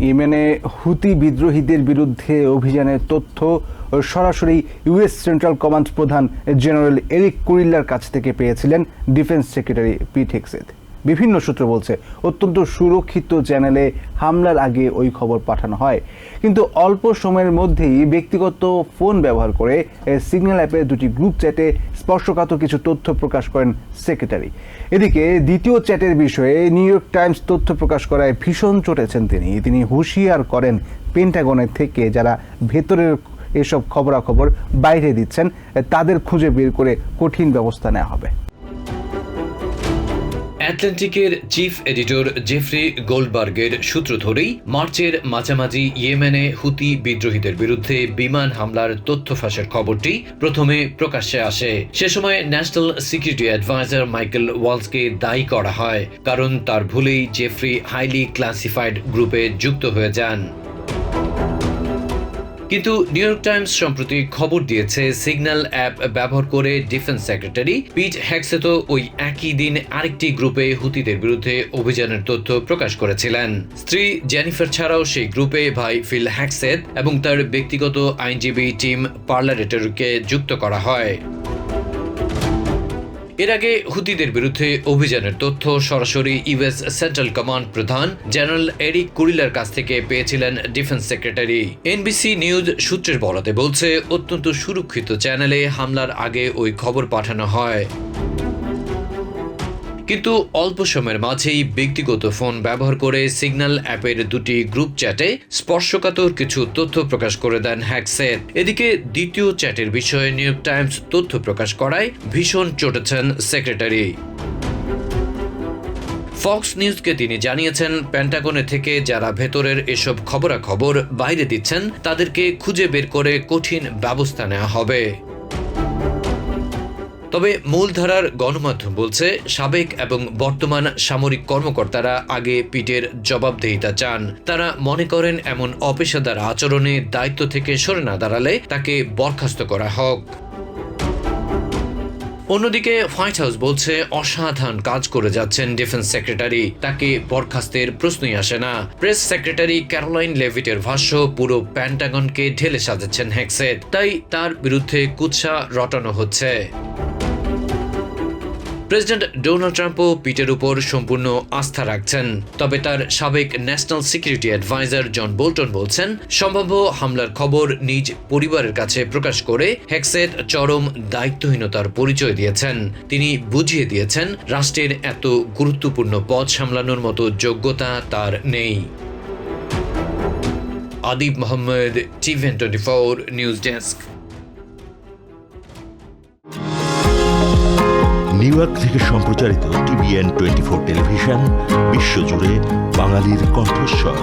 ইয়েমেনে হুতি বিদ্রোহীদের বিরুদ্ধে অভিযানের তথ্য সরাসরি ইউএস সেন্ট্রাল কমান্ড প্রধান জেনারেল এরিক কুরিল্লার কাছ থেকে পেয়েছিলেন ডিফেন্স সেক্রেটারি পিট হেগসেথ। বিভিন্ন সূত্র বলছে অত্যন্ত সুরক্ষিত চ্যানেলে হামলার আগে ওই খবর পাঠানো হয়, কিন্তু অল্প সময়ের মধ্যেই ব্যক্তিগত ফোন ব্যবহার করে সিগন্যাল অ্যাপের দুটি গ্রুপ চ্যাটে স্পর্শকাতর কিছু তথ্য প্রকাশ করেন সেক্রেটারি। এদিকে দ্বিতীয় চ্যাটের বিষয়ে নিউ ইয়র্ক টাইমস তথ্য প্রকাশ করায় ভীষণ চটেছেন তিনি হুঁশিয়ার করেন পেন্টাগনের থেকে যারা ভেতরের এসব খবরাখবর বাইরে দিচ্ছেন তাদের খুঁজে বের করে কঠিন ব্যবস্থা নেওয়া হবে। অ্যাটলান্টিকের চিফ এডিটর জেফ্রি গোল্ডবার্গের সূত্র ধরেই মার্চের মাঝামাঝি ইয়েমেনে হুতি বিদ্রোহীদের বিরুদ্ধে বিমান হামলার তথ্য ফাঁসের খবরটি প্রথমে প্রকাশ্যে আসে। সে সময় ন্যাশনাল সিকিউরিটি অ্যাডভাইজার মাইকেল ওয়ালসকে দায়ী করা হয়, কারণ তার ভুলেই জেফ্রি হাইলি ক্লাসিফাইড গ্রুপে যুক্ত হয়ে যান। কিন্তু নিউ ইয়র্ক টাইমস সম্প্রতি খবর দিয়েছে সিগন্যাল অ্যাপ ব্যবহার করে ডিফেন্স সেক্রেটারি পিট হেগসেথও ওই একই দিন আরেকটি গ্রুপে হুতিদের বিরুদ্ধে অভিযানের তথ্য প্রকাশ করেছিলেন। স্ত্রী জেনিফার ছাড়াও সেই গ্রুপে ভাই ফিল হেগসেথ এবং তার ব্যক্তিগত আইনজীবী টিম পার্লারেটরকে যুক্ত করা হয়। এর আগে হুতিদের বিরুদ্ধে অভিযানের তথ্য সরাসরি ইউএস সেন্ট্রাল কমান্ড প্রধান জেনারেল এরিক কুরিলার কাছ থেকে পেয়েছিলেন ডিফেন্স সেক্রেটারি। এনবিসি নিউজ সূত্রের বরাতে বলছে অত্যন্ত সুরক্ষিত চ্যানেলে হামলার আগে ওই খবর পাঠানো হয়, কিন্তু অল্প সময়ের মাঝেই ব্যক্তিগত ফোন ব্যবহার করে সিগন্যাল অ্যাপের দুটি গ্রুপ চ্যাটে স্পর্শকাতর কিছু তথ্য প্রকাশ করে দেন হেগসেথ। এদিকে দ্বিতীয় চ্যাটের বিষয়ে নিউ ইয়র্ক টাইমস তথ্য প্রকাশ করায় ভীষণ চটেছেন সেক্রেটারি। ফক্স নিউজকে তিনি জানিয়েছেন, পেন্টাগনে থেকে যারা ভেতরের এসব খবরাখবর বাইরে দিচ্ছেন তাদেরকে খুঁজে বের করে কঠিন ব্যবস্থা নেওয়া হবে। তবে মূলধারার গণমাধ্যম বলছে সাবেক এবং বর্তমান সামরিক কর্মকর্তারা আগে পিটের জবাবদিহিতা চান। তারা মনে করেন এমন অপেশাদার আচরণে দায়িত্ব থেকে সরে না দাঁড়ালে তাকে বরখাস্ত করা হোক। অন্যদিকে হোয়াইট হাউস বলছে অসাধারণ কাজ করে যাচ্ছেন ডিফেন্স সেক্রেটারি, তাকে বরখাস্তের প্রশ্নই আসে না। প্রেস সেক্রেটারি ক্যারোলাইন লেভিটের ভাষ্য, পুরো পেন্টাগনকে ঢেলে সাজাচ্ছেন হেগসেথ, তাই তার বিরুদ্ধে কুৎসা রটানো হচ্ছে। প্রেসিডেন্ট ডোনাল্ড ট্রাম্পও পিটের উপর সম্পূর্ণ আস্থা রাখছেন, তবে তার সাবেক national security adviser John Bolton বলছেন সম্ভাব্য হামলার খবর নিজ পরিবারের কাছে প্রকাশ করে হেগসেথ চরম দায়িত্বহীনতার পরিচয় দিয়েছেন। তিনি বুঝিয়ে দিয়েছেন রাষ্ট্রের এত গুরুত্বপূর্ণ পদ সামলানোর মতো যোগ্যতা তার নেই। Adib Mohammad, TVN24 news desk. New York থেকে সম্প্রচারিত TVN24 টেলিভিশন বিশ্বজুড়ে বাঙালির কণ্ঠস্বর।